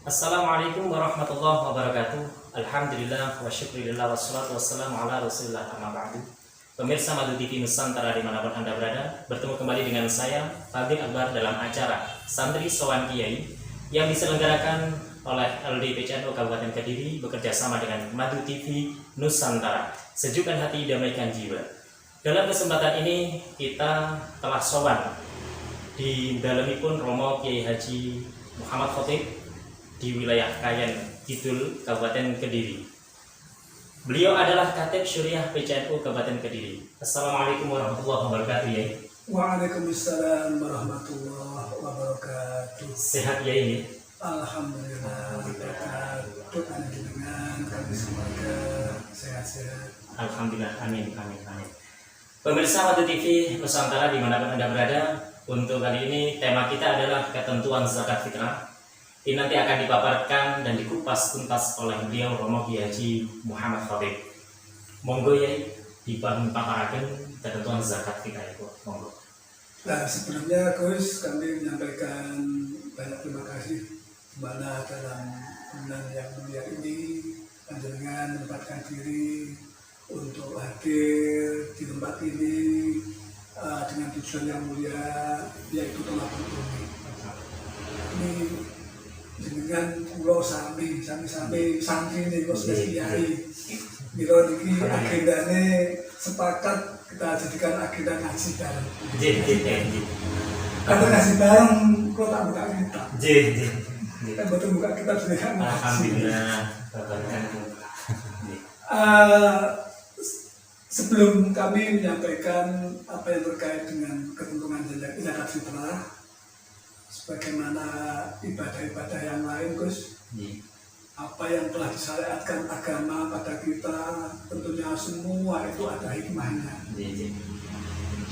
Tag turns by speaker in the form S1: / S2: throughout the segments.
S1: Assalamualaikum warahmatullahi wabarakatuh. Alhamdulillah wa syukurillah wassalatu wassalamu ala rasulillah amma ba'du. Pemirsa Madu TV Nusantara dimanapun Anda berada, bertemu kembali dengan saya Fadil Akbar dalam acara Santri Sowan Kiai yang diselenggarakan oleh LD PCNU Kabupaten Kediri bekerja sama dengan Madu TV Nusantara. Sejukkan hati, damaikan jiwa. Dalam kesempatan ini kita telah sowan di dalamipun Romo Kiai Haji Muhammad Khotib di wilayah Kayen Kidul Kabupaten Kediri. Beliau adalah Katib Syuriah PCNU Kabupaten Kediri. Assalamualaikum warahmatullahi wabarakatuh ya.
S2: Waalaikumsalam warahmatullahi wabarakatuh.
S1: Sehat ya ini?
S2: Alhamdulillah. Doa dengan kami semoga sehat-sehat.
S1: Alhamdulillah, amin, amin, amin. Pemirsa Madu TV Nusantara dimanapun Anda berada, untuk kali ini tema kita adalah ketentuan zakat fitrah. Ini nanti akan dipaparkan dan dikupas tuntas oleh beliau Romo Kiai Haji Muhammad Khotib. Monggo ya dipaparkan ketentuan zakat fitrah itu. Monggo.
S2: Nah, sebelumnya Gus, kami menyampaikan banyak terima kasih kepada dalam bulan yang mulia ini panjenengan menempatkan diri untuk hadir di tempat ini dengan tujuan yang mulia, yaitu telah berbumi. Ini dengan pulau sami santri nih Gus Kiai. Milo niki agendane sepakat kita jadikan agenda ngaji bareng. Karena ngaji bareng kok tak buka kitab. Kan betul buka kitab sudah kan.
S1: Alhamdulillah.
S2: Sebelum kami menyampaikan apa yang terkait dengan ketentuan zakat fitrah, sebagaimana ibadah-ibadah yang lain, Gus, apa yang telah disyariatkan agama pada kita, tentunya semua itu ada hikmahnya.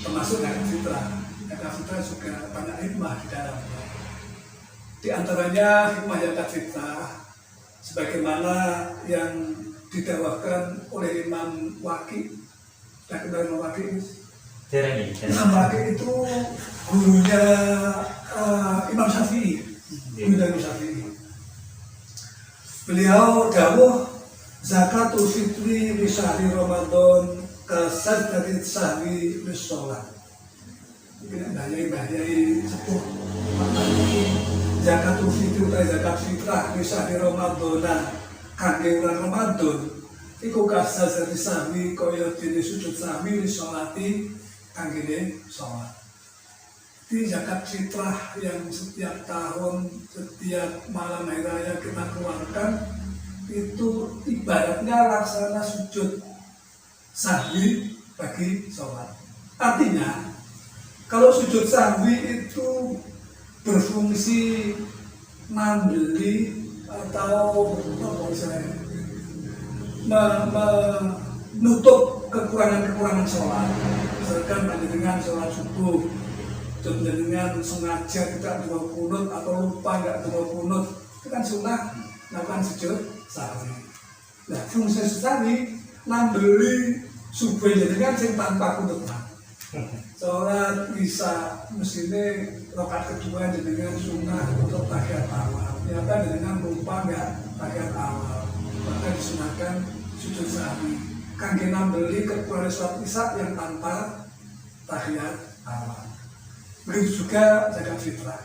S2: Termasuk zakat fitrah. Zakat fitrah juga banyak hikmah di dalamnya. Di antaranya hikmah zakat fitrah, sebagaimana yang didakwakan oleh Imam Waqi. Tak kenal Imam Waqi, Imam Waqi itu gurunya Imam Syafi'i. Gurunya Imam Syafi'i. Beliau dawuh zakatul fitri di syahri Ramadan kasajdatit sahwi bis sholat. Ini bahayai sepuh. Zakatul fitri atau zakat fitrah di syahri Ramadan kangge bulan Ramadan iku kasajdatit sahwi kaya dene sujud sahwi di sholati kangge sholat. Di zakat fitrah yang setiap tahun, setiap malam hari raya kita keluarkan itu ibaratnya laksana sujud sahwi bagi sholat. Artinya kalau sujud sahwi itu berfungsi membeli atau menutup kekurangan-kekurangan sholat, misalkan dengan sholat subuh dengan sengaja tidak dua kunut atau lupa nggak dua kunut, itu kan sunnah melakukan sujud sahwi. Nah, fungsi sujud sahwi nambeli subuh dengan sing tanpa kunut. Sholat bisa mestinya rakaat kedua dengan sunnah untuk tahiyat awal. Ternyata dengan lupa nggak tahiyat awal, maka disunahkan sujud sahwi. Kangge nambeli kekurangan sholat isya yang tanpa tahiyat awal. Begitu juga zakat fitrah.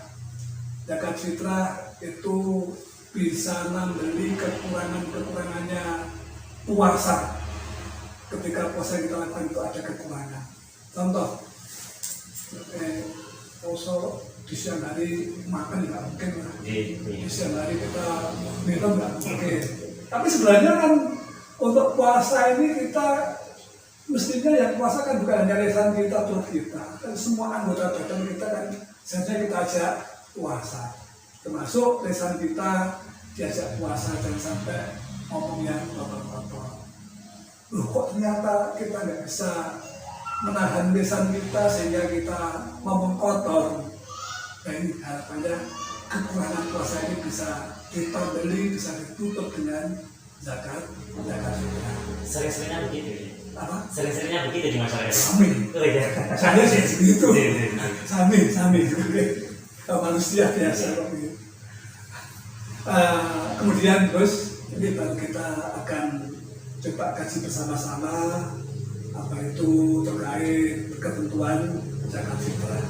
S2: Zakat fitrah itu bisa membeli kekurangannya puasa. Ketika puasa kita lakukan itu ada kekurangan. Contoh, puasa di siang hari makan nggak mungkin lah. Di siang hari kita minum nggak mungkin. Tapi sebenarnya kan untuk puasa ini kita mestinya yang puasa kan bukan hanya lisan kita, perut kita, kan semua anggota badan kita kan seharusnya kita ajak puasa, termasuk lisan kita diajak puasa, jangan sampai ngomong yang kotor-kotor. Loh, kok ternyata kita nggak bisa menahan lisan kita sehingga kita ngomong kotor. Nah, ini harapannya kekurangan puasa ini bisa kita beli, bisa ditutup dengan zakat fitrah.
S1: Sering-seringnya begitu ya?
S2: Apa?
S1: Sering-seringnya begitu di masyarakat.
S2: Sami.
S1: Oh iya.
S2: Saya sih begitu. Sami.
S1: Iya.
S2: Manusia biasa kok begitu. Kemudian Gus, ini baru kita akan coba kaji bersama-sama apa itu terkait ketentuan zakat fitrah.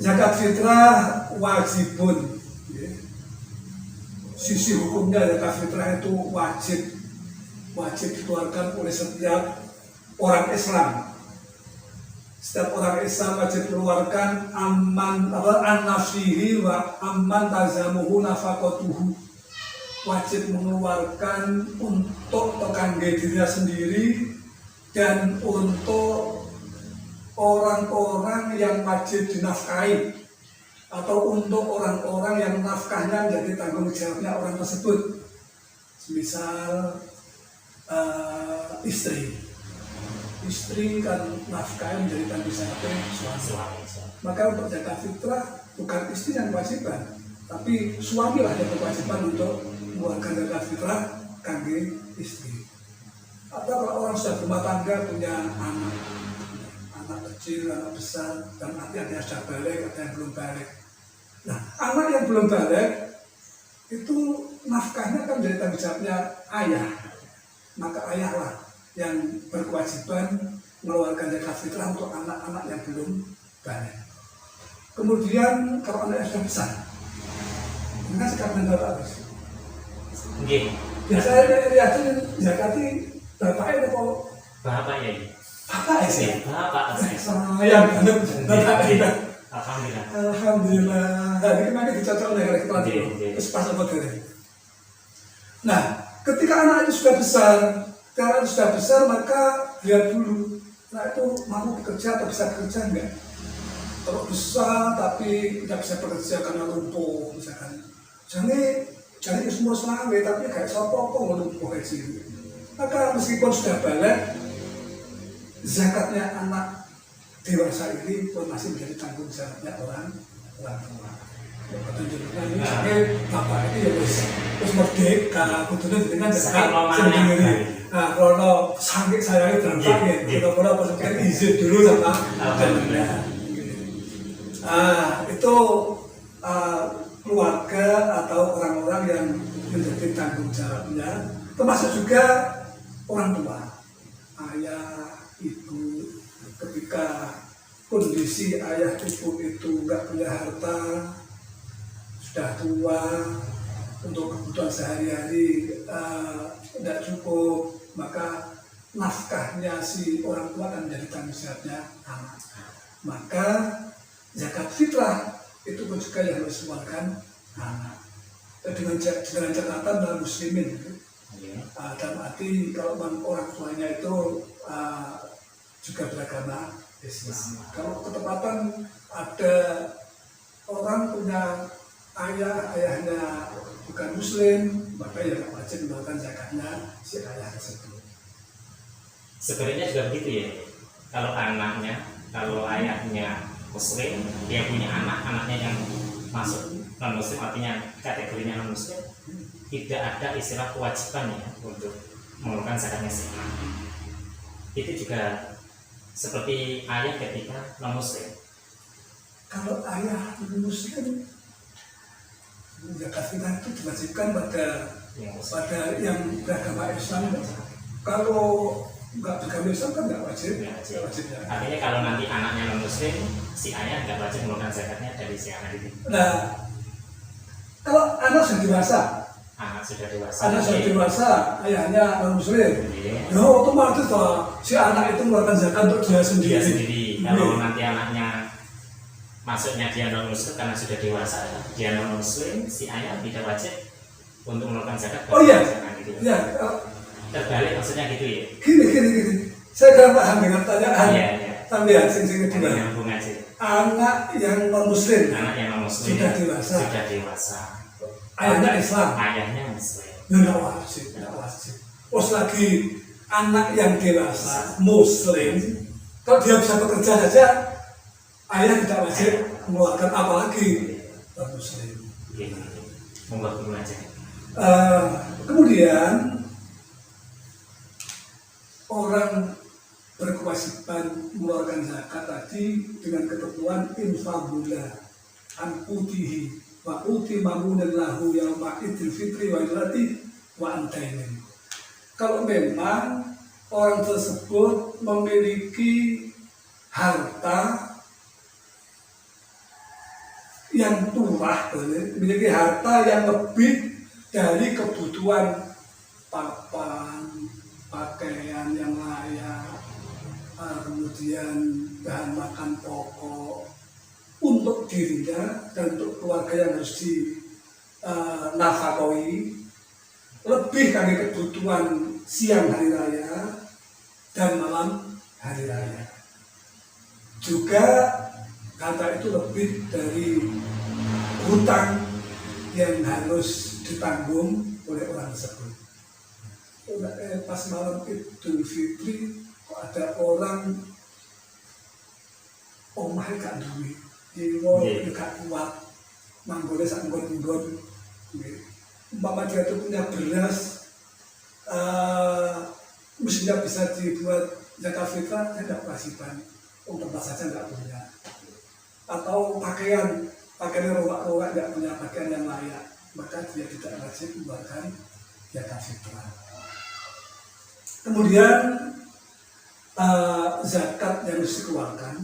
S2: Zakat fitrah wajibun. Ya. Sisi hukumnya zakat fitrah itu wajib dikeluarkan oleh setiap orang Islam. Setiap orang Islam wajib mengeluarkan an-nafsihi wa amman tazamuhu nafaqatuhu. Wajib mengeluarkan untuk kangge dirinya sendiri dan untuk orang-orang yang wajib dinafkahi atau untuk orang-orang yang nafkahnya menjadi tanggung jawabnya orang tersebut. Misal istri kan nafkah menjadi tanggung jawab suami. Maka untuk zakat fitrah bukan istri yang kewajiban, tapi suami lah yang berkewajiban untuk mengeluarkan zakat fitrah kangge istri. Atau kalau orang sudah berumah tangga punya anak kecil, anak besar, dan nanti ada yang sudah balik, ada yang belum balik. Nah, anak yang belum balik itu nafkahnya kan menjadi tanggung jawabnya ayah. Maka ayahlah yang berkewajiban mengeluarkan zakat fitrah untuk anak-anak yang belum balik. Kemudian kalau anak sudah besar, ini kan sekarang berapa habis? Biasanya lihat zakatnya bapaknya atau
S1: bapaknya ini?
S2: Bapak sih.
S1: Bapak sih.
S2: Sayang banget bapak kita.
S1: Alhamdulillah.
S2: Alhamdulillah. Ini kemarin dicocok oleh kita terus pas apa dari. Nah, ketika anak itu sudah besar. Kalau sudah besar maka lihat dulu, nah itu mampu bekerja atau bisa bekerja enggak? Kalau besar tapi tidak bisa bekerja karena lumpuh misalkan, jangan semua selawe tapi kayak sopo lumpuh kayak gitu. Maka meskipun sudah balik, zakatnya anak dewasa ini pun masih menjadi tanggung jawabnya orang tua. Petunjuknya ini bapak ini ya terus merdeka, kudunya dengan zakat sendiri. Nah, kalau sakit saya itu terpakai, kalau pas izin dulu sama alhamdulillah. Itu keluarga atau orang-orang yang menjadi tanggung jawabnya, termasuk juga orang tua, ayah, ibu. Ketika kondisi ayah ibu itu nggak punya harta, sudah tua, untuk kebutuhan sehari-hari tidak cukup, maka nafkahnya si orang tua akan menjadi tanggung jawabnya anak. Maka zakat fitrah itu pun juga yang harus dikeluarkan anak. Dengan catatan dalam muslimin, dalam arti kalau orang tuanya itu juga beragama Islam. Kalau ketepatan ada orang punya ayahnya bukan muslim, maka ya wajib melakukan zakatnya si ayah tersebut.
S1: Sebenarnya juga begitu ya. Kalau ayahnya muslim, dia punya anaknya yang masuk non muslim, artinya kategorinya non muslim, tidak ada istilah kewajiban ya untuk mengeluarkan zakatnya si anak. Itu juga seperti ayah ketika non muslim.
S2: Kalau ayah non muslim, zakat fitrah itu diwajibkan pada yang beragama Islam. Kalau nggak beragama Islam kan nggak wajib. Ya.
S1: Artinya kalau nanti anaknya non muslim, si ayah nggak wajib mengeluarkan zakatnya dari si anak itu.
S2: Nah, kalau anak sudah dewasa, ayahnya non muslim, ya otomatis si anak itu mengeluarkan zakat untuk dia sendiri.
S1: Kalau nanti anaknya maksudnya dia non muslim karena sudah dewasa, dia non muslim, si ayah tidak wajib untuk mengeluarkan zakat.
S2: Oh iya,
S1: gitu.
S2: Ya.
S1: Terbalik maksudnya gitu ya.
S2: Gini. Saya kurang paham dengan pertanyaan.
S1: Iya.
S2: Sampai sing kedua. Anak yang non muslim. Sudah dewasa. Ayahnya Islam.
S1: Ayahnya muslim.
S2: Nggak wajib. Terus lagi anak yang dewasa muslim, kalau dia bisa bekerja saja, ayah tidak wajib mengeluarkan apalagi muslim.
S1: Membuat dulu aja.
S2: Kemudian orang berkewajiban mengeluarkan zakat tadi dengan ketentuan infabula an putihi wa utimamunan lahu yauma idul fitri wa idul wa antainin. Kalau memang orang tersebut memiliki harta yang turah, memiliki harta yang lebih dari kebutuhan papan, pakaian yang layak, kemudian bahan makan pokok untuk dirinya dan untuk keluarga yang harus dinafkahi, lebih dari kebutuhan siang hari raya dan malam hari raya. Juga kata itu lebih dari hutang yang harus ditanggung oleh orang tersebut. Pas malam Idul Fitri kok ada orang omah gak duwe, iwo gak kuat, manggone sak nggon-nggon. Umpama dia itu punya beras, mestinya bisa dibuat zakat fitrah, dia tidak kewajiban. Tempat saja nggak punya. Atau pakaian rowak-rowak nggak punya pakaian yang layak, maka dia tidak wajib membuatkan zakat fitrah. Kemudian zakat yang harus dikeluarkan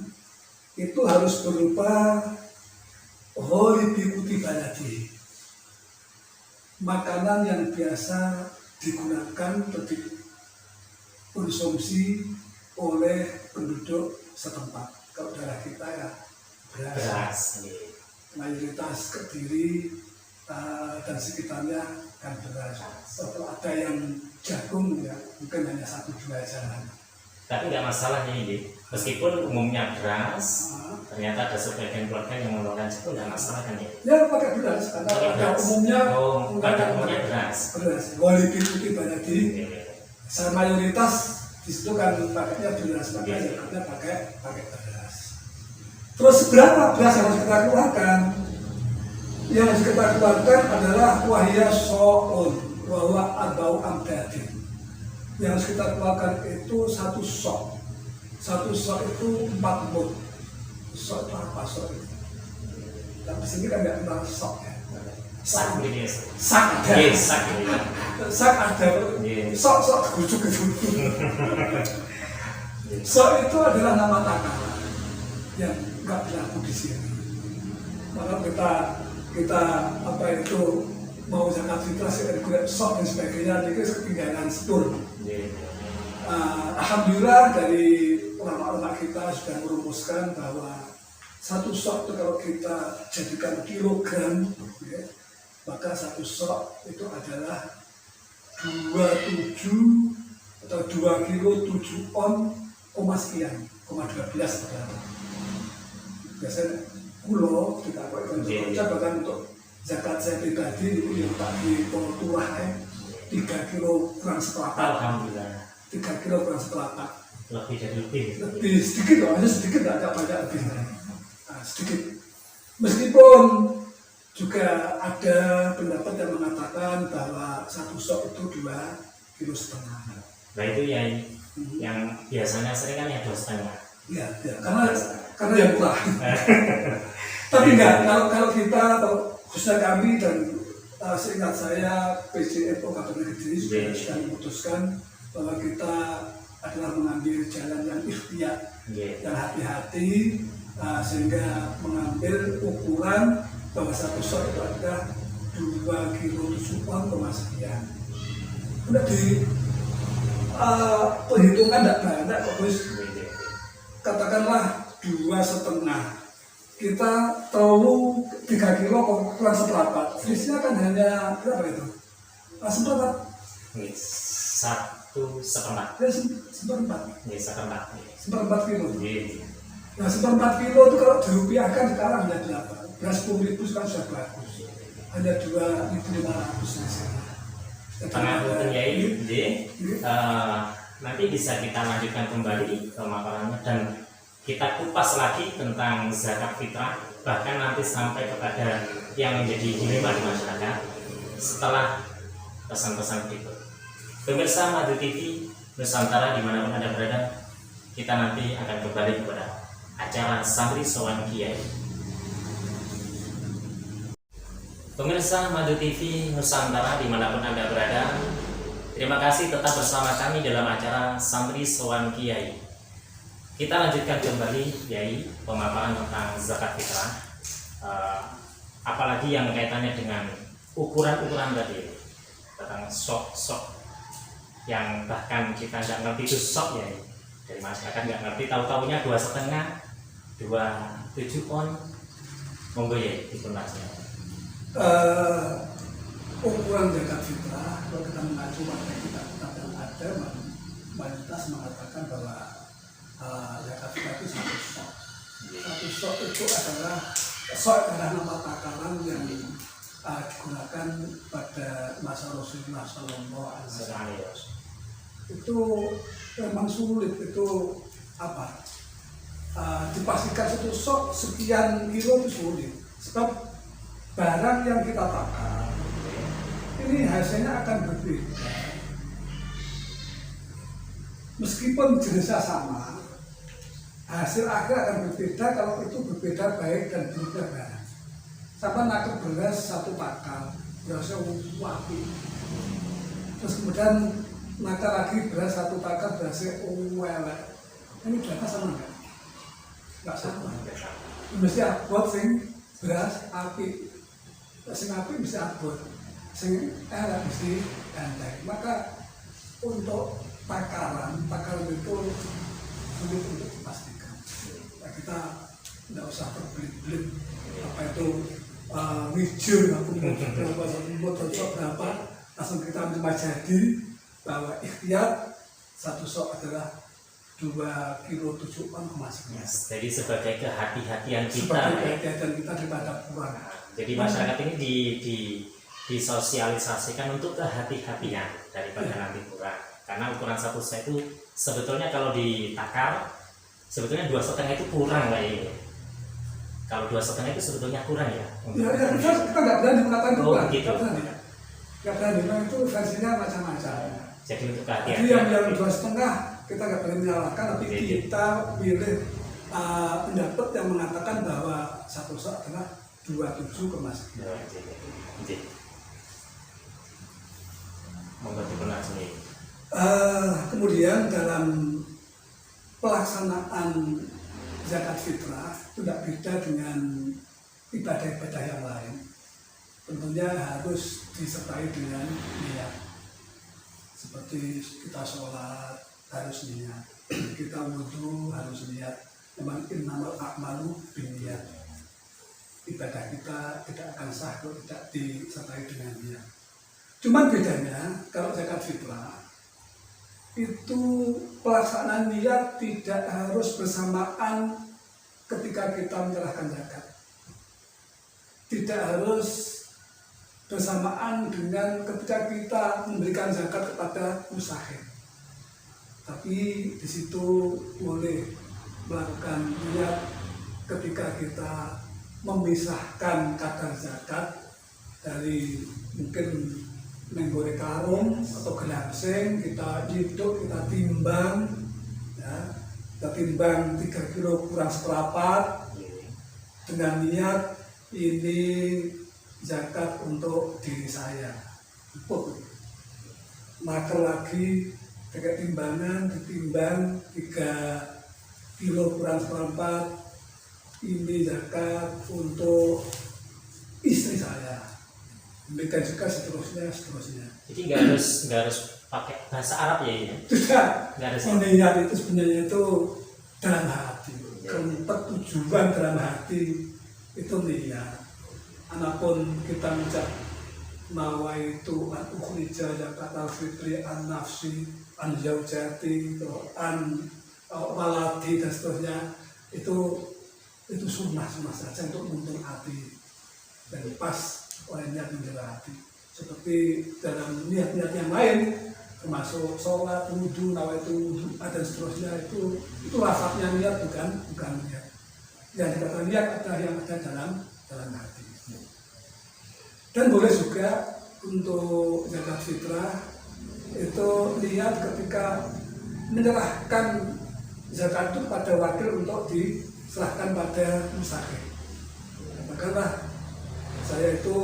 S2: itu harus berupa ghalibi kutibanati, makanan yang biasa digunakan atau dikonsumsi oleh penduduk setempat. Kalau daerah kita ya beras. Mayoritas Kediri dan sekitarnya kan beras. Kalau ada yang jagung ya mungkin hanya 1-2 jalan.
S1: Tapi nggak masalah ini, meskipun umumnya beras, ternyata ada sebagian keluarga yang menggunakan jagung, nggak masalah kan ya?
S2: Ya pakai beras, karena pada umumnya
S1: pada umumnya beras.
S2: Ghalibi kutibanati. Mayoritas di situ kan pakainya beras, makanya zakatnya pakai beras. Terus berapa beras yang harus kita keluarkan? Yang harus kita keluarkan adalah wahya so'un wa arba'u amdadin. Yang harus kita keluarkan itu 1 sok. 1 sok itu 4 mud. Sok itu apa sok itu? Tapi di sini kan nggak kenal sok ya.
S1: Sak gitu ya.
S2: Sak ada.
S1: Yes, sak gitu ya.
S2: Sak ada. Sok gujuk gitu. Sok itu adalah nama takaran yang nggak berlaku di sini. Maka kita apa itu mau zakat fitrah sekedar sok dan sebagainya itu ketinggalan setur. Alhamdulillah dari ulama-ulama kita sudah merumuskan bahwa 1 sok itu kalau kita jadikan kilogram, ya, maka 1 sok itu adalah 27 atau 2 kilo 7 on, sekian, 12 adalah. Biasanya kulo kita bahkan untuk zakat saya pribadi itu yang tak di Turah 3 kilo kurang setelapak.
S1: Alhamdulillah.
S2: 3 kilo kurang setelapak.
S1: Lebih
S2: sedikit loh, hanya sedikit, tidak banyak lebih. Sedikit. Meskipun juga ada pendapat yang mengatakan bahwa 1 sok itu 2,5 kilo.
S1: Nah itu yang biasanya sering kan ya 2,5.
S2: Ya, karena yang murah. Tapi enggak, kalau kita khususnya kami dan seingat saya PJFO Kabupaten Kediri sudah memutuskan bahwa kita adalah mengambil jalan yang ikhtiar dan hati-hati, sehingga mengambil ukuran bahwa 1 sok itu adalah 2 kilo 7 on, sekian. Udah di perhitungan tidak banyak kok, Gus. Katakanlah 2,5. Kita tahu 3 kilo kurang seperempat. Frisnya kan hanya berapa itu? Seperempat.
S1: 1,5.
S2: Ya seperempat. Seperempat kilo. Nah 1/4 kilo itu kalau dirupiahkan sekarang hanya 8. Beras 10.000 kan sudah bagus. Hanya 2.500 saja.
S1: Pengambilan nanti bisa kita lanjutkan kembali ke makalahnya dan kita kupas lagi tentang zakat fitrah, bahkan nanti sampai kepada yang menjadi dilema di masyarakat setelah pesan-pesan berikut. Pemirsa Madu TV Nusantara dimanapun Anda berada, kita nanti akan kembali kepada acara Santri Sowan Kiai. Pemirsa Madu TV Nusantara dimanapun Anda berada, terima kasih tetap bersama kami dalam acara Santri Sowan Kiai. Kita lanjutkan kembali, Kiai, pemaparan tentang zakat fitrah. Apalagi yang kaitannya dengan ukuran-ukuran tadi, tentang sok yang bahkan kita nggak ngerti itu sok, ya, dari masyarakat nggak ngerti, tahu-tahunya 2,5, 27 on. Monggo ya, itu nasnya.
S2: Ukuran zakat fitrah, kalau kita mengacu pada kitab-kitab yang ada, mayoritas mengatakan bahwa zakat fitrah itu satu sok. Satu sok itu adalah nama takaran yang digunakan pada masa Rasulullah SAW. Itu memang sulit, itu apa? Dipastikan satu sok sekian kilo itu sulit, sebab barang yang kita takar ini hasilnya akan berbeda. Meskipun jenisnya sama, hasil akhir akan berbeda kalau itu berbeda baik dan buruknya barang. Sama nakar beras satu takar, berasnya wapi. Terus kemudian nakar lagi beras satu takar, berasnya welek. Ini data sama nggak? Nggak sama. Mesti abot sing beras api. Sing api bisa abot, sing elek mesti gandeng. Maka untuk takaran itu sulit untuk dipastikan. Nah, kita tidak usah berbelit-belit apa itu mijir, aku mau cocok berapa, langsung kita ambil jadi bahwa ikhtiar satu sok adalah 2,7 on emas.
S1: Jadi sebagai kehati-hatian kita,
S2: sebagai kehati-hatian kita daripada kurang.
S1: Jadi masyarakat ini disosialisasikan untuk kehati-hatian daripada nanti kurang. Karena ukuran satu set itu sebetulnya kalau ditakar, sebetulnya 2,5 itu kurang lah ini. Kalau 2,5 itu sebetulnya kurang ya.
S2: Ya, kita nggak berani mengatakan kurang.
S1: Gitu.
S2: Nggak berani, memang itu versinya macam-macam.
S1: Jadi untuk kehati-hatian.
S2: Jadi yang 2,5 kita nggak boleh menyalahkan, tapi kita pilih pendapat yang mengatakan bahwa satu sok adalah 27 kemas. Kemudian dalam pelaksanaan zakat fitrah itu tidak beda dengan ibadah-ibadah yang lain. Tentunya harus disertai dengan niat. Seperti kita sholat harus niat, kita wudhu harus niat. Memang innamal a'malu binniyat. Ibadah kita tidak akan sah kalau tidak disertai dengan niat. Cuman bedanya kalau zakat fitrah itu pelaksanaan niat tidak harus bersamaan ketika kita menyerahkan zakat. Tidak harus bersamaan dengan ketika kita memberikan zakat kepada musahid. Tapi di situ boleh melakukan niat ketika kita memisahkan kadar zakat dari mungkin menggoreng karung atau gelangsing, kita hidup, kita timbang, ya, kita timbang 3 kilo kurang seperempat dengan niat ini zakat untuk diri saya. Maka lagi pakai timbangan, ditimbang 3 kilo kurang seperempat, ini zakat untuk istri saya. Demikian juga seterusnya.
S1: Jadi nggak harus pakai bahasa Arab ya ini?
S2: Tidak.
S1: Nggak harus.
S2: Niat itu sebenarnya itu dalam hati. Keempat tujuan dalam hati itu niat. Anapun kita mengucap nawaitu an ukhrija zakat al-fitri an nafsi an zaujati an waladi dan seterusnya, itu sunnah saja untuk menuntun hati dan pas oleh niat menjaga hati. Seperti dalam niat-niat yang lain termasuk sholat, wudhu, nawaitu wudhu dan seterusnya, itu lafaznya niat bukan niat. Yang dikatakan niat adalah yang ada dalam hati. Dan boleh juga untuk zakat fitrah itu niat ketika menyerahkan zakat itu pada wakil untuk diserahkan pada musafir. Katakanlah saya itu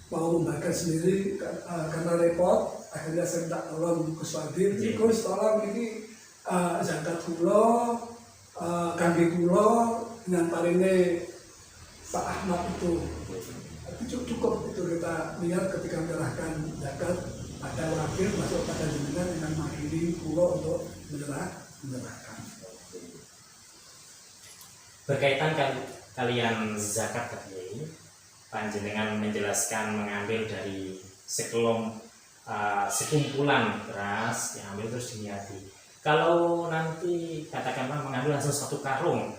S2: mau membagikan sendiri karena repot, akhirnya saya minta tolong Gus Wadir, Gus tolong ini zakat kula, kangge kula dengan parine Pak Ahmad itu cukup itu kita lihat ketika menyerahkan zakat ada wakil masuk pada jenengan dengan mengakhiri kula untuk menyerahkan.
S1: Berkaitan kalian zakat tadi, panjenengan menjelaskan mengambil dari sekumpulan beras diambil terus diniati. Kalau nanti katakanlah mengambil langsung satu karung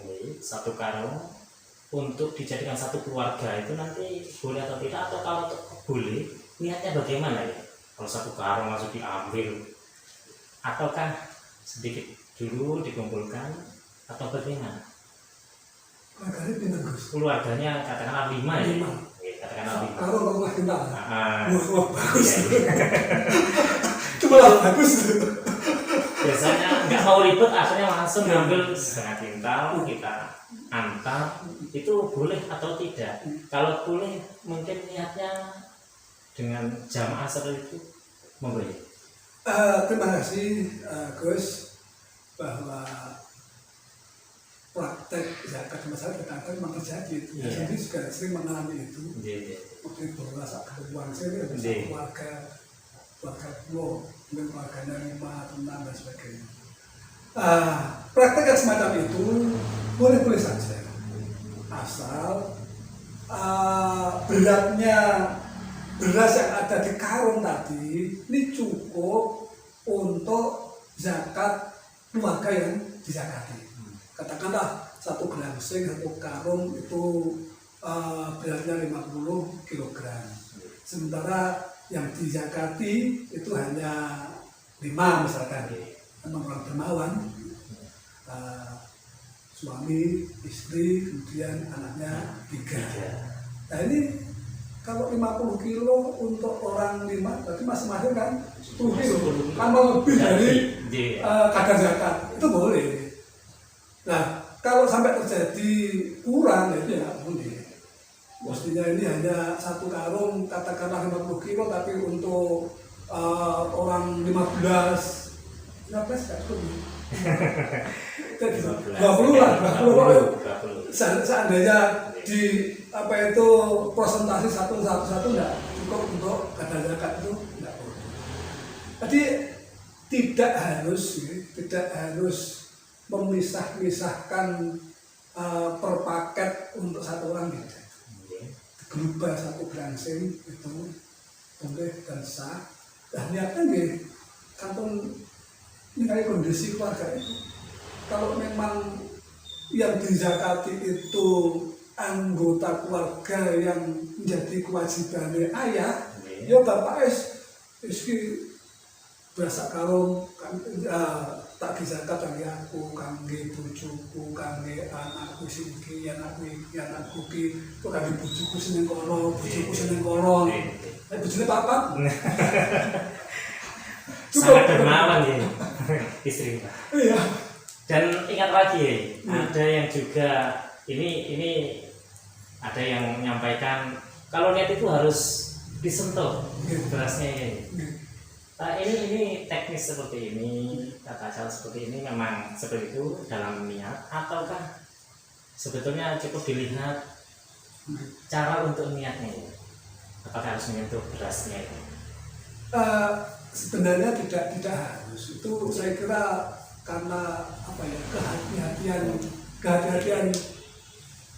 S1: untuk dijadikan satu keluarga, itu nanti boleh atau tidak, atau kalau boleh niatnya bagaimana ya? Kalau satu karung langsung diambil, ataukah sedikit dulu dikumpulkan atau bagaimana? Keluarganya katakanlah 5 ya? Katakanlah 5.
S2: Karung rumah kita.
S1: Wah,
S2: bagus.
S1: Cuma bagus. Biasanya nggak mau ribet, akhirnya langsung ngambil setengah kintal kita antar. Itu boleh atau tidak? Kalau boleh, mungkin niatnya dengan jamaah seperti itu monggo ya.
S2: Terima kasih Gus, bahwa praktek zakat masyarakat kita memang terjadi. Saya sendiri juga sering mengalami itu. Waktu itu rasa kebutuhan saya bisa keluarga pulau, mungkin keluarganya 5, 6 dan sebagainya. Praktek yang semacam itu boleh-boleh saja, asal beratnya beras yang ada di karung tadi ini cukup untuk zakat keluarga yang dizakati. Katakanlah 1 gramsing, 1 karung itu beratnya 50 kg. Sementara yang dizakati itu hanya 5 misalkan. Memang orang dermawan, suami, istri, kemudian anaknya 3. Nah ini kalau 50 kilo untuk orang 5, berarti masing-masing kan 10 kilo, tambah lebih dari kadar zakat, itu boleh. Nah kalau sampai terjadi kurang, ya itu ya boleh. Mestinya ini hanya 1 karung, katakanlah 50 kilo, tapi untuk orang 15 nggak cukup. 20 lah, 20. Seandainya di persentase 1 nggak cukup untuk kadar zakat itu nggak perlu. Jadi tidak harus memisahkan per paket untuk 1 orang gitu. Global 1 grangsing itu boleh dan sah. Dan niatnya nih, kantong nilai kondisi keluarga itu. Kalau memang yang dizakati itu anggota keluarga yang menjadi kewajibannya ayah, ya bapak iski berasa kalau tak dizakat kangge aku, kangge bojoku, kangge anakku sing anakku ki, kok kangge bojoku seneng kono, bojone papat.
S1: Sangat dermawan ya istri.
S2: Iya.
S1: Dan ingat lagi, ada yang juga ini ada yang menyampaikan kalau niat itu harus disentuh berasnya ini. Nah, ini teknis seperti ini, tata cara seperti ini memang seperti itu dalam niat, ataukah sebetulnya cukup dilihat cara untuk niatnya ini? Apakah harus menyentuh berasnya itu?
S2: Sebenarnya tidak harus. Itu saya kira karena kehati-hatian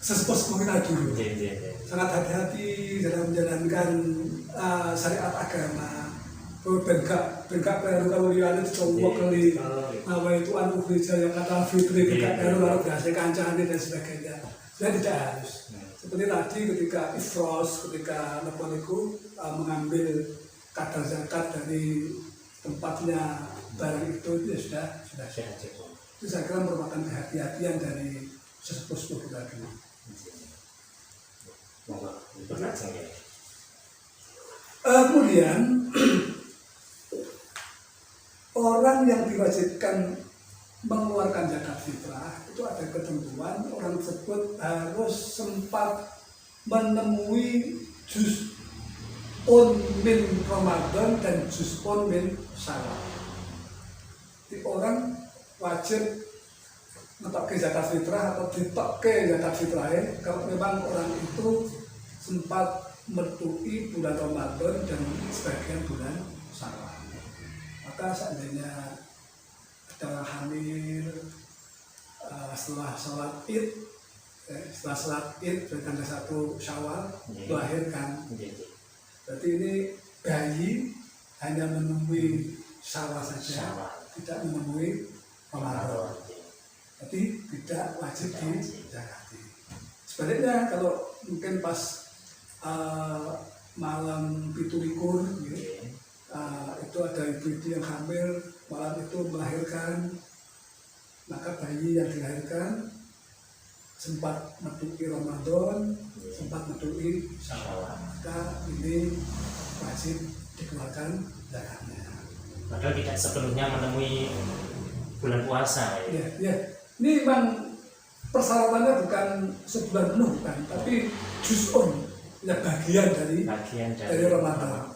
S2: sesepuh kita dulu. Sangat hati-hati dalam menjalankan syariat agama. Bergak baru kalau lihat itu coba kali apa itu anu yang kata fitri bergak baru lalu berhasil kancani dan sebagainya. Saya tidak harus. Seperti tadi ketika ifros, ketika neponiku mengambil kadar zakat dari tempatnya barang itu ya sudah cukup. Itu saya kira merupakan kehati-hatian dari sesepuh kita dulu. Kemudian orang yang diwajibkan mengeluarkan zakat fitrah itu ada ketentuan, orang tersebut harus sempat menemui juz min Ramadan dan juz'un min Syawal. Jadi orang wajib ngetokke zakat fitrah atau ditokke zakat fitrahnya kalau memang orang itu sempat mertui bulan Ramadan dan sebagian bulan Syawal. Maka seandainya ada hamil setelah sholat id, setelah sholat id tanggal 1 Syawal melahirkan. Berarti ini bayi hanya menemui Syawal saja, tidak menemui Ramadan. Jadi tidak wajib dizakati. Sebaliknya kalau mungkin pas malam 27 itu ada ibu-ibu yang hamil malam itu melahirkan, maka bayi yang dilahirkan sempat metuki Ramadan, sempat metuki Syawal, maka ini wajib dikeluarkan zakatnya.
S1: Padahal tidak sepenuhnya menemui bulan puasa.
S2: Ya. Ini memang persyaratannya bukan sebulan penuh, bukan, tapi juz'un, ya bagian dari Ramadan.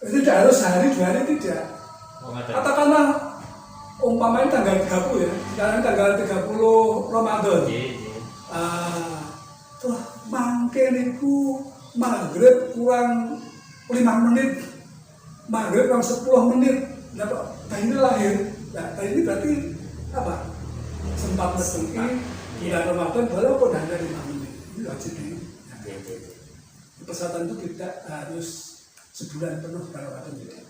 S2: Itu tidak harus sehari 2 hari, tidak. Katakanlah umpamanya tanggal 30 ya, sekarang tanggal 30 Ramadan. Tuh mangke niku maghrib kurang 5 menit, maghrib kurang 10 menit, dapat bayi ini lahir. Nah, bayi ini berarti apa? Sempat metuki bulan Ramadan walaupun hanya 5 menit. Ini wajib di. Persyaratan itu tidak harus sebulan penuh kalau Ramadan tidak.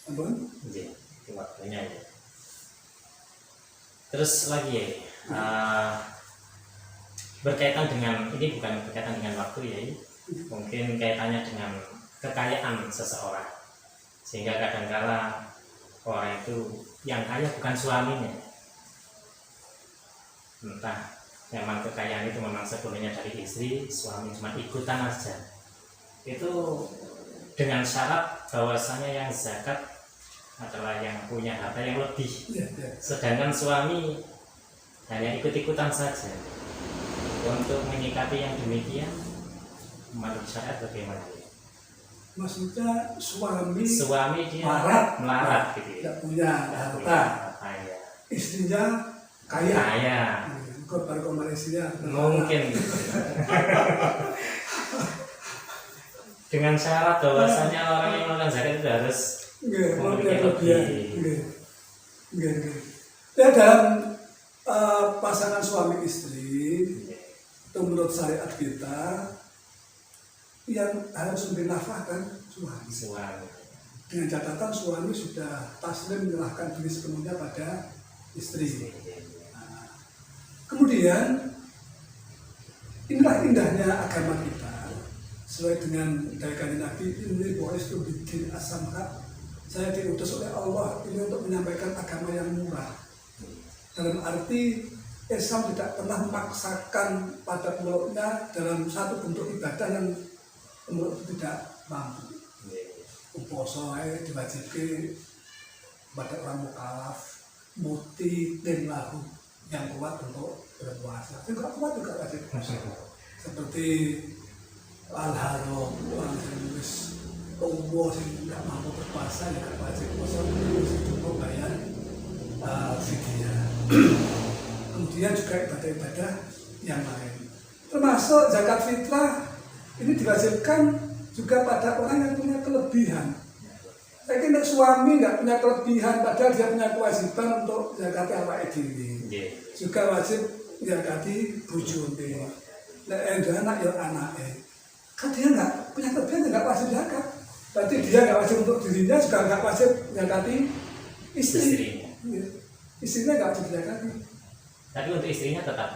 S2: Ampun?
S1: Itu waktunya ya. Terus lagi ya, berkaitan dengan, ini bukan berkaitan dengan waktu ya, mungkin kaitannya dengan kekayaan seseorang. Sehingga kadangkala orang itu yang kaya bukan suaminya, entah memang kekayaan itu memang sepenuhnya dari istri, suami cuma ikutan aja. Itu dengan syarat bahwasanya yang zakat adalah yang punya harta yang lebih, sedangkan suami hanya ikut-ikutan saja. Untuk menyikapi yang demikian menurut syariat bagaimana?
S2: Maksudnya suami
S1: dia melarat gitu ya.
S2: Tidak punya harta. Istrinya kaya. Korban Malaysia
S1: mungkin dengan syarat bahwasanya orang yang melakukan zakat itu harus memiliki lebih.
S2: Ya, dalam pasangan suami istri itu menurut syariat kita yang harus dinafkahkan suami. Dengan catatan suami sudah taslim menyerahkan diri sepenuhnya pada istri. Nah, kemudian inilah indahnya agama kita sesuai dengan dari Nabi ini itu bikin asamka. Saya diutus oleh Allah ini untuk menyampaikan agama yang murah. Dalam arti Islam tidak pernah memaksakan pada mulutnya dalam satu bentuk ibadah yang menurut itu tidak mampu. Puasa diwajibkan pada orang mukallaf, muti dan lahu yang kuat untuk berpuasa. Yang tidak kuat juga wajib puasa. Seperti al-haram, orang yang nulis umur yang tidak mampu berpuasa ya wajib puasa, harus cukup bayar fidyah. Kemudian juga ibadah-ibadah yang lain, termasuk zakat fitrah. Ini diwajibkan juga pada orang yang punya kelebihan. Saya kira suami nggak punya kelebihan, padahal dia punya kewajiban untuk zakati awake dhewe. Juga wajib zakati bojone. Nek anak ya anake. Kan dia nggak punya kelebihan, nggak wajib zakat. Berarti dia nggak wajib untuk dirinya, juga nggak wajib zakati istri. Istrinya nggak wajib zakati.
S1: Tapi untuk istrinya tetap.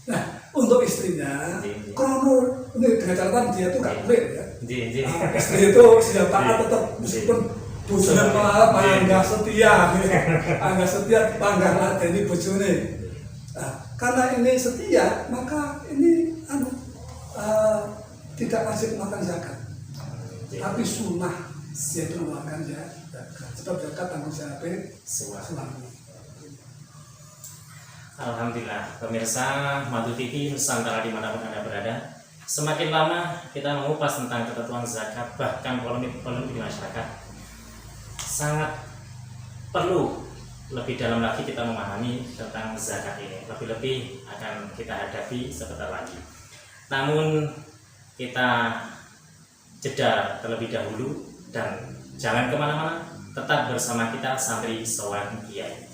S2: Nah, untuk istrinya, krono ini dengan catatan dia tuh nggak pelit ya. Istri itu siap taat tetap meskipun bojone malah panggah setia, panggah setia panggah ladeni bojone. Nah, karena ini setia, maka ini tidak wajib makan zakat, tapi sunnah yaitu mengeluarkan zakat. Sebab zakat tanggung jawab suami.
S1: Alhamdulillah, pemirsa Madu TV Nusantara dimanapun Anda berada, Semakin lama kita mengupas tentang ketentuan zakat, bahkan polemik-polemik di masyarakat, sangat perlu lebih dalam lagi kita memahami tentang zakat ini. Lebih-lebih akan kita hadapi sebentar lagi. Namun kita jeda terlebih dahulu dan jangan kemana-mana, tetap bersama kita Santri Sowan Kiai.